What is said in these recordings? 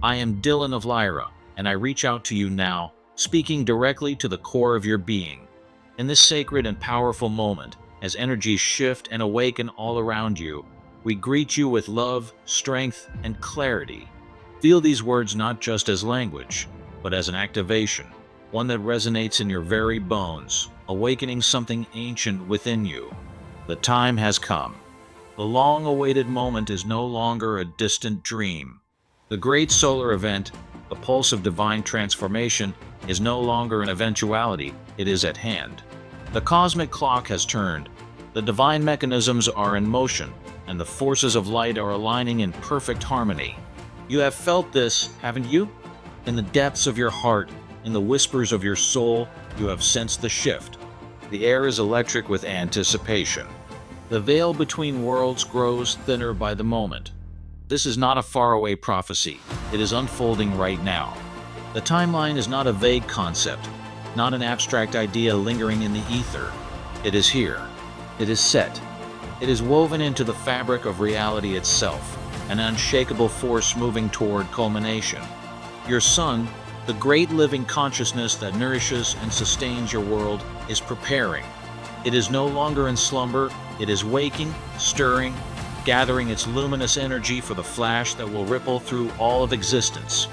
I am Dylan of Lyra, and I reach out to you now, speaking directly to the core of your being. In this sacred and powerful moment, as energies shift and awaken all around you, we greet you with love, strength, and clarity. Feel these words not just as language, but as an activation, one that resonates in your very bones, awakening something ancient within you. The time has come. The long-awaited moment is no longer a distant dream. The great solar event, the pulse of divine transformation, is no longer an eventuality, it is at hand. The cosmic clock has turned, the divine mechanisms are in motion, and the forces of light are aligning in perfect harmony. You have felt this, haven't you? In the depths of your heart, in the whispers of your soul, you have sensed the shift. The air is electric with anticipation. The veil between worlds grows thinner by the moment. This is not a faraway prophecy, it is unfolding right now. The timeline is not a vague concept, not an abstract idea lingering in the ether. It is here. It is set. It is woven into the fabric of reality itself, an unshakable force moving toward culmination. Your sun, the great living consciousness that nourishes and sustains your world, is preparing. It is no longer in slumber, it is waking, stirring, gathering its luminous energy for the flash that will ripple through all of existence.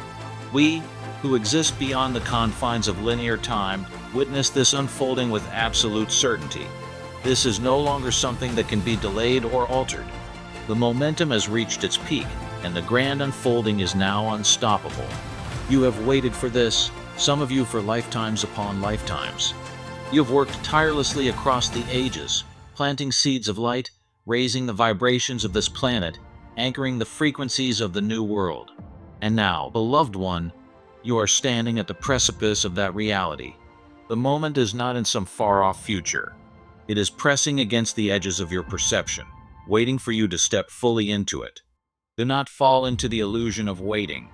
We, who exist beyond the confines of linear time, witness this unfolding with absolute certainty. This is no longer something that can be delayed or altered. The momentum has reached its peak, and the grand unfolding is now unstoppable. You have waited for this, some of you for lifetimes upon lifetimes. You have worked tirelessly across the ages, planting seeds of light, raising the vibrations of this planet, anchoring the frequencies of the new world. And now, beloved one, you are standing at the precipice of that reality. The moment is not in some far-off future. It is pressing against the edges of your perception, waiting for you to step fully into it. Do not fall into the illusion of waiting.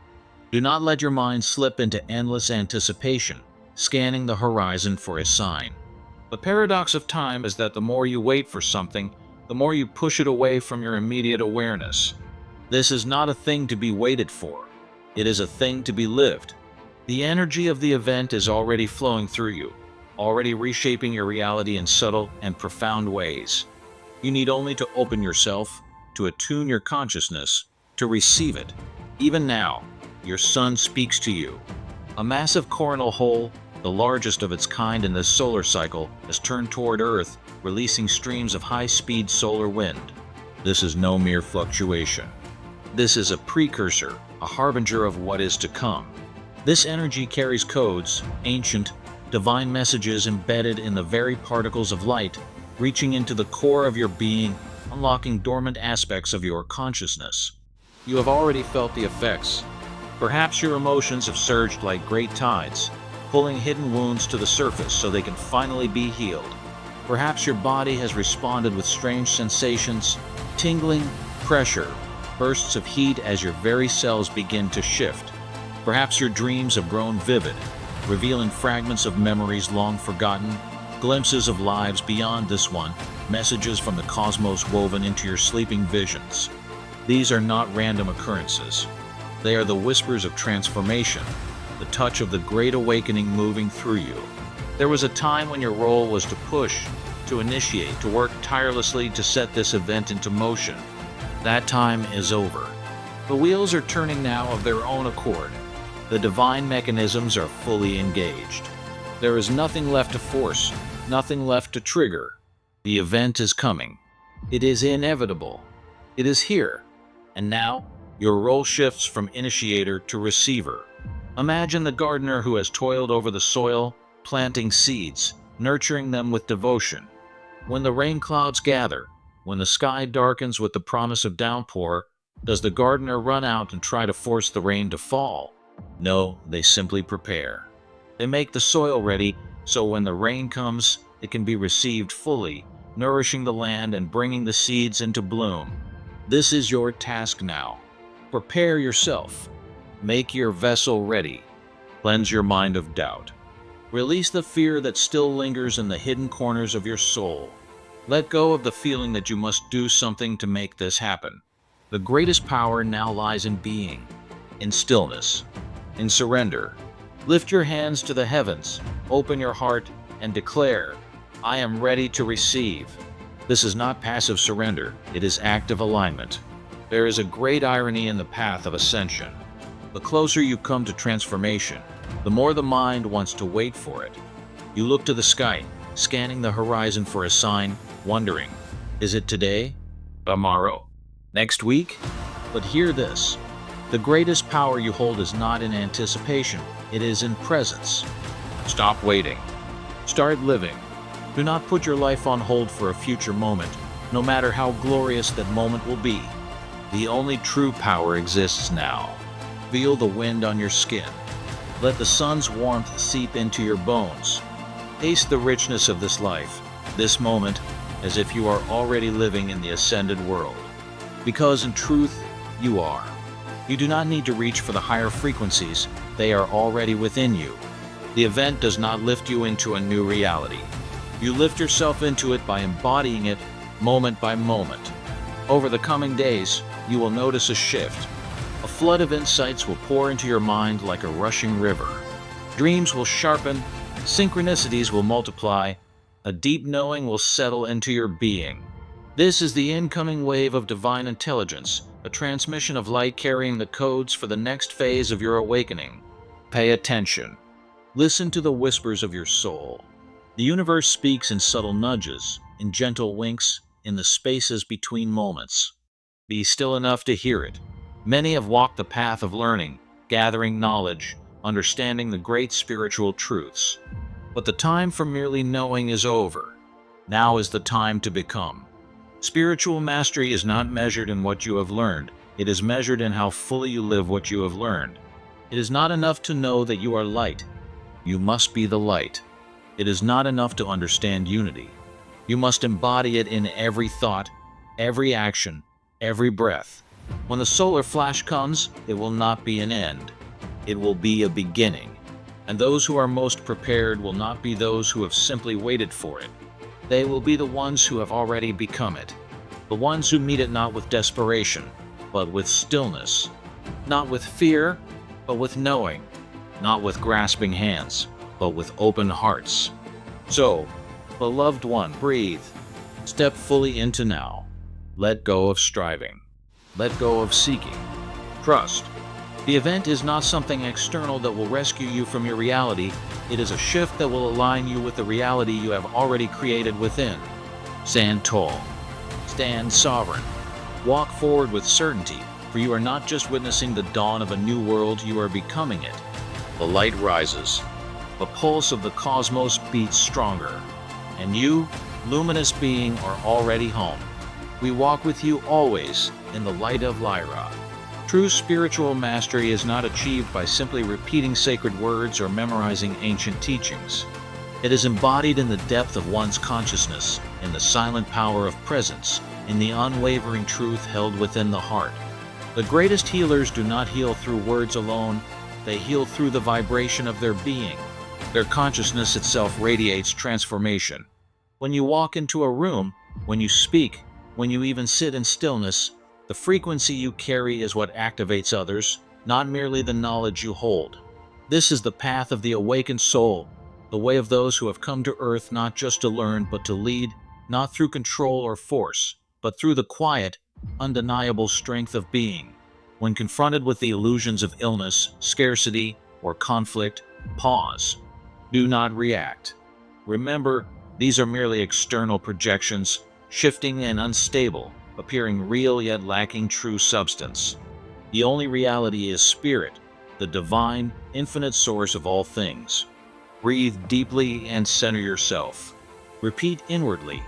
Do not let your mind slip into endless anticipation, scanning the horizon for a sign. The paradox of time is that the more you wait for something, the more you push it away from your immediate awareness. This is not a thing to be waited for. It is a thing to be lived. The energy of the event is already flowing through you, already reshaping your reality in subtle and profound ways. You need only to open yourself, to attune your consciousness, to receive it. Even now, your sun speaks to you. A massive coronal hole, the largest of its kind in this solar cycle, has turned toward Earth, releasing streams of high-speed solar wind. This is no mere fluctuation. This is a precursor, a harbinger of what is to come. This energy carries codes, ancient, divine messages embedded in the very particles of light, reaching into the core of your being, unlocking dormant aspects of your consciousness. You have already felt the effects. Perhaps your emotions have surged like great tides, pulling hidden wounds to the surface so they can finally be healed. Perhaps your body has responded with strange sensations, tingling, pressure, bursts of heat as your very cells begin to shift. Perhaps your dreams have grown vivid, revealing fragments of memories long forgotten, glimpses of lives beyond this one, messages from the cosmos woven into your sleeping visions. These are not random occurrences. They are the whispers of transformation, the touch of the great awakening moving through you. There was a time when your role was to push, to initiate, to work tirelessly to set this event into motion. That time is over. The wheels are turning now of their own accord. The divine mechanisms are fully engaged. There is nothing left to force, nothing left to trigger. The event is coming. It is inevitable. It is here. And now, your role shifts from initiator to receiver. Imagine the gardener who has toiled over the soil, planting seeds, nurturing them with devotion. When the rain clouds gather, when the sky darkens with the promise of downpour, does the gardener run out and try to force the rain to fall? No, they simply prepare. They make the soil ready so when the rain comes, it can be received fully, nourishing the land and bringing the seeds into bloom. This is your task now. Prepare yourself. Make your vessel ready. Cleanse your mind of doubt. Release the fear that still lingers in the hidden corners of your soul. Let go of the feeling that you must do something to make this happen. The greatest power now lies in being. in stillness, in surrender. Lift your hands to the heavens, open your heart, and declare, I am ready to receive. This is not passive surrender, it is active alignment. There is a great irony in the path of ascension. The closer you come to transformation, the more the mind wants to wait for it. You look to the sky, scanning the horizon for a sign, wondering, is it today? Tomorrow? Next week? But hear this. The greatest power you hold is not in anticipation, it is in presence. Stop waiting. Start living. Do not put your life on hold for a future moment, no matter how glorious that moment will be. The only true power exists now. Feel the wind on your skin. Let the sun's warmth seep into your bones. Taste the richness of this life, this moment, as if you are already living in the ascended world. Because in truth, you are. You do not need to reach for the higher frequencies, they are already within you. The event does not lift you into a new reality. You lift yourself into it by embodying it moment by moment. Over the coming days, you will notice a shift. A flood of insights will pour into your mind like a rushing river. Dreams will sharpen, synchronicities will multiply, a deep knowing will settle into your being. This is the incoming wave of divine intelligence, a transmission of light carrying the codes for the next phase of your awakening. Pay attention. Listen to the whispers of your soul. The universe speaks in subtle nudges, in gentle winks, in the spaces between moments. Be still enough to hear it. Many have walked the path of learning, gathering knowledge, understanding the great spiritual truths. But the time for merely knowing is over. Now is the time to become. Spiritual mastery is not measured in what you have learned, it is measured in how fully you live what you have learned. It is not enough to know that you are light. You must be the light. It is not enough to understand unity. You must embody it in every thought, every action, every breath. When the solar flash comes, it will not be an end. It will be a beginning. And those who are most prepared will not be those who have simply waited for it. They will be the ones who have already become it. The ones who meet it not with desperation, but with stillness. Not with fear, but with knowing. Not with grasping hands, but with open hearts. So, beloved one, breathe. Step fully into now. Let go of striving. Let go of seeking. Trust. The event is not something external that will rescue you from your reality. It is a shift that will align you with the reality you have already created within. Stand tall. Stand sovereign. Walk forward with certainty, for you are not just witnessing the dawn of a new world, you are becoming it. The light rises. The pulse of the cosmos beats stronger. And you, luminous being, are already home. We walk with you always in the light of Lyra. True spiritual mastery is not achieved by simply repeating sacred words or memorizing ancient teachings. It is embodied in the depth of one's consciousness, in the silent power of presence, in the unwavering truth held within the heart. The greatest healers do not heal through words alone, they heal through the vibration of their being. Their consciousness itself radiates transformation. When you walk into a room, when you speak, when you even sit in stillness, the frequency you carry is what activates others, not merely the knowledge you hold. This is the path of the awakened soul, the way of those who have come to earth not just to learn but to lead, not through control or force, but through the quiet, undeniable strength of being. When confronted with the illusions of illness, scarcity, or conflict, pause. Do not react. Remember, these are merely external projections, shifting and unstable, appearing real yet lacking true substance. The only reality is spirit, the divine, infinite source of all things. Breathe deeply and center yourself. Repeat inwardly,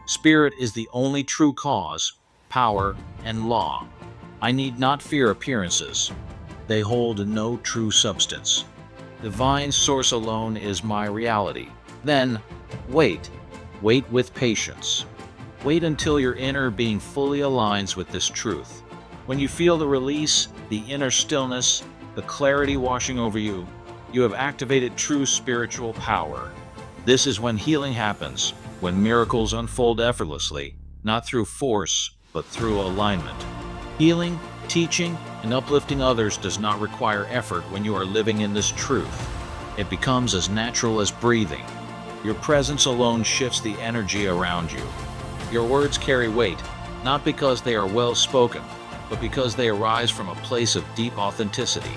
spirit is the only true cause, power, and law. I need not fear appearances. They hold no true substance. Divine source alone is my reality. Then, wait. Wait with patience. Wait until your inner being fully aligns with this truth. When you feel the release, the inner stillness, the clarity washing over you, you have activated true spiritual power. This is when healing happens, when miracles unfold effortlessly, not through force, but through alignment. Healing, teaching, And uplifting others does not require effort when you are living in this truth. It becomes as natural as breathing. Your presence alone shifts the energy around you. Your words carry weight, not because they are well spoken, but because they arise from a place of deep authenticity.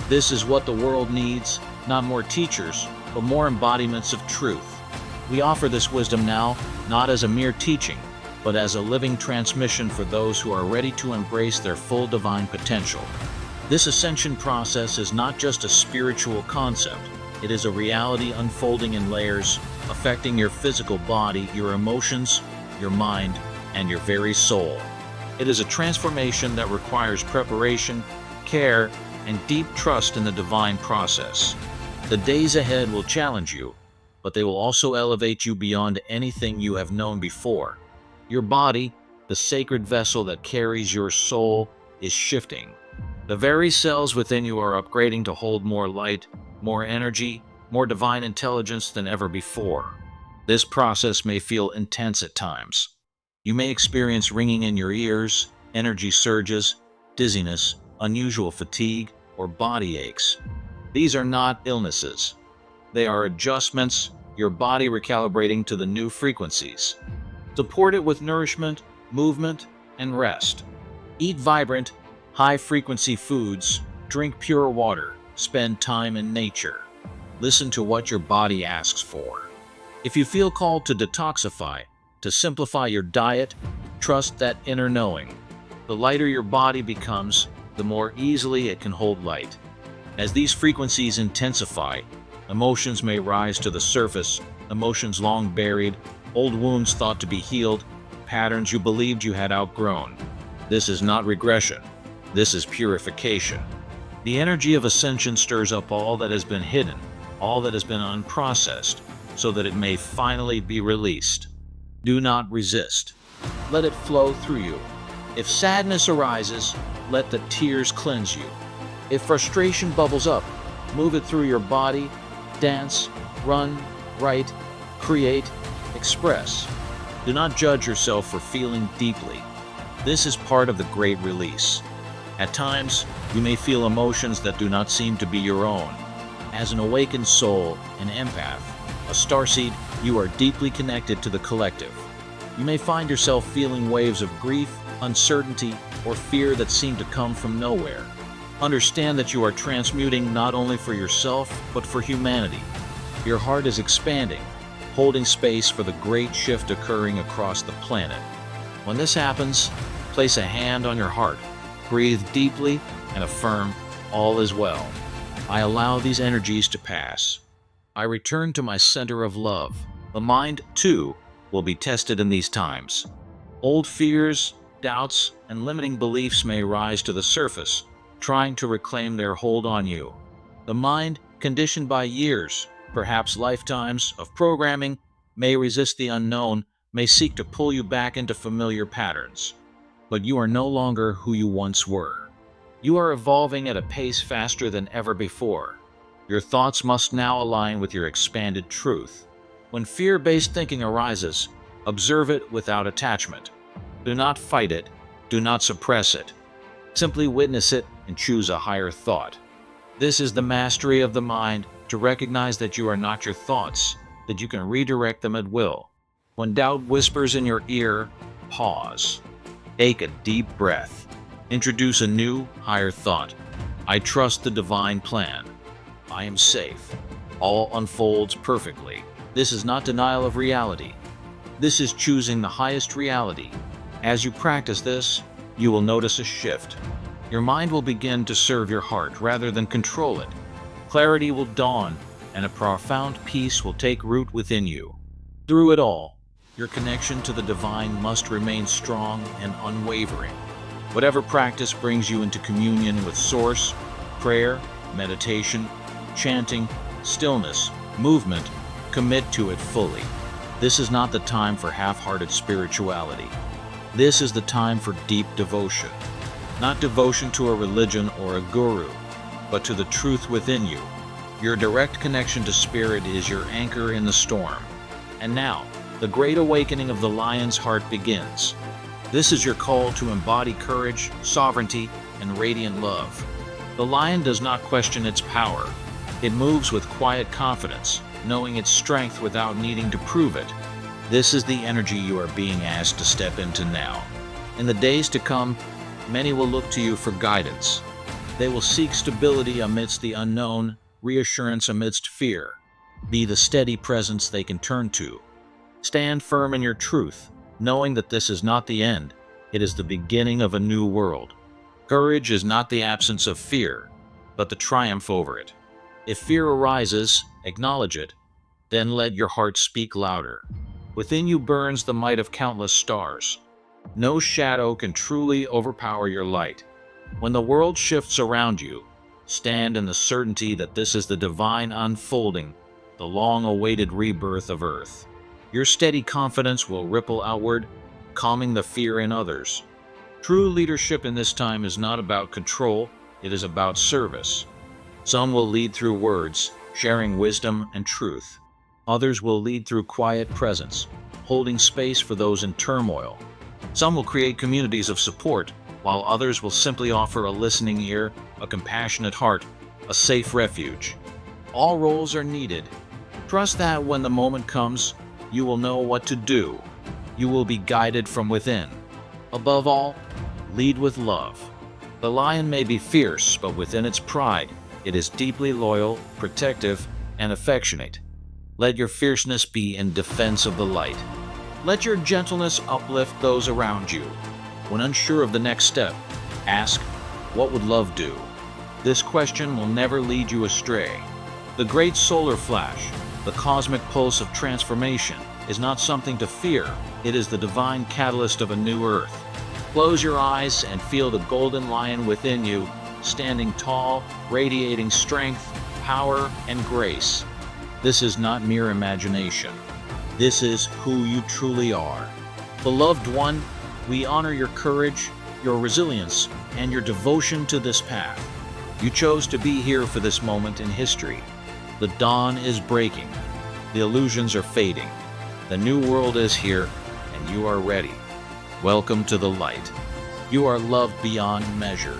This is what the world needs, not more teachers, but more embodiments of truth. We offer this wisdom now, not as a mere teaching, but as a living transmission for those who are ready to embrace their full divine potential. This ascension process is not just a spiritual concept. It is a reality unfolding in layers, affecting your physical body, your emotions, your mind, and your very soul. It is a transformation that requires preparation, care, and deep trust in the divine process. The days ahead will challenge you, but they will also elevate you beyond anything you have known before. Your body, the sacred vessel that carries your soul, is shifting. The very cells within you are upgrading to hold more light, more energy, more divine intelligence than ever before. This process may feel intense at times. You may experience ringing in your ears, energy surges, dizziness, unusual fatigue, or body aches. These are not illnesses. They are adjustments, your body recalibrating to the new frequencies. Support it with nourishment, movement, and rest. Eat vibrant, high-frequency foods, drink pure water, spend time in nature. Listen to what your body asks for. If you feel called to detoxify, to simplify your diet, trust that inner knowing. The lighter your body becomes, the more easily it can hold light. As these frequencies intensify, emotions may rise to the surface, emotions long buried, old wounds thought to be healed, patterns you believed you had outgrown. This is not regression. This is purification. The energy of ascension stirs up all that has been hidden, all that has been unprocessed, so that it may finally be released. Do not resist. Let it flow through you. If sadness arises, let the tears cleanse you. If frustration bubbles up, move it through your body, dance, run, write, create, express. Do not judge yourself for feeling deeply. This is part of the great release. At times, you may feel emotions that do not seem to be your own. As an awakened soul, an empath, a starseed, you are deeply connected to the collective. You may find yourself feeling waves of grief, uncertainty, or fear that seem to come from nowhere. Understand that you are transmuting not only for yourself, but for humanity. Your heart is expanding, holding space for the great shift occurring across the planet. When this happens, place a hand on your heart, breathe deeply, and affirm, all is well. I allow these energies to pass. I return to my center of love. The mind, too, will be tested in these times. Old fears, doubts, and limiting beliefs may rise to the surface, trying to reclaim their hold on you. The mind, conditioned by years, perhaps lifetimes, of programming, may resist the unknown, may seek to pull you back into familiar patterns. But you are no longer who you once were. You are evolving at a pace faster than ever before. Your thoughts must now align with your expanded truth. When fear-based thinking arises, observe it without attachment. Do not fight it. Do not suppress it. Simply witness it and choose a higher thought. This is the mastery of the mind, to recognize that you are not your thoughts, that you can redirect them at will. When doubt whispers in your ear, pause. Take a deep breath. Introduce a new, higher thought. I trust the divine plan. I am safe. All unfolds perfectly. This is not denial of reality. This is choosing the highest reality. As you practice this, you will notice a shift. Your mind will begin to serve your heart rather than control it. Clarity will dawn, and a profound peace will take root within you. Through it all, your connection to the divine must remain strong and unwavering. Whatever practice brings you into communion with Source, prayer, meditation, chanting, stillness, movement, commit to it fully. This is not the time for half-hearted spirituality. This is the time for deep devotion. Not devotion to a religion or a guru, but to the truth within you. Your direct connection to spirit is your anchor in the storm. And now, the great awakening of the lion's heart begins. This is your call to embody courage, sovereignty, and radiant love. The lion does not question its power. It moves with quiet confidence, knowing its strength without needing to prove it. This is the energy you are being asked to step into now. In the days to come, many will look to you for guidance. They will seek stability amidst the unknown, reassurance amidst fear. Be the steady presence they can turn to. Stand firm in your truth, knowing that this is not the end. It is the beginning of a new world. Courage is not the absence of fear, but the triumph over it. If fear arises, acknowledge it, then let your heart speak louder. Within you burns the might of countless stars. No shadow can truly overpower your light. When the world shifts around you, stand in the certainty that this is the divine unfolding, the long-awaited rebirth of Earth. Your steady confidence will ripple outward, calming the fear in others. True leadership in this time is not about control, it is about service. Some will lead through words, sharing wisdom and truth. Others will lead through quiet presence, holding space for those in turmoil. Some will create communities of support, while others will simply offer a listening ear, a compassionate heart, a safe refuge. All roles are needed. Trust that when the moment comes, you will know what to do. You will be guided from within. Above all, lead with love. The lion may be fierce, but within its pride, it is deeply loyal, protective, and affectionate. Let your fierceness be in defense of the light. Let your gentleness uplift those around you. When unsure of the next step, ask, what would love do? This question will never lead you astray. The great solar flash, the cosmic pulse of transformation, is not something to fear. It is the divine catalyst of a new Earth. Close your eyes and feel the golden lion within you, standing tall, radiating strength, power, and grace. This is not mere imagination. This is who you truly are. Beloved one, we honor your courage, your resilience, and your devotion to this path. You chose to be here for this moment in history. The dawn is breaking. The illusions are fading. The new world is here, and you are ready. Welcome to the light. You are loved beyond measure.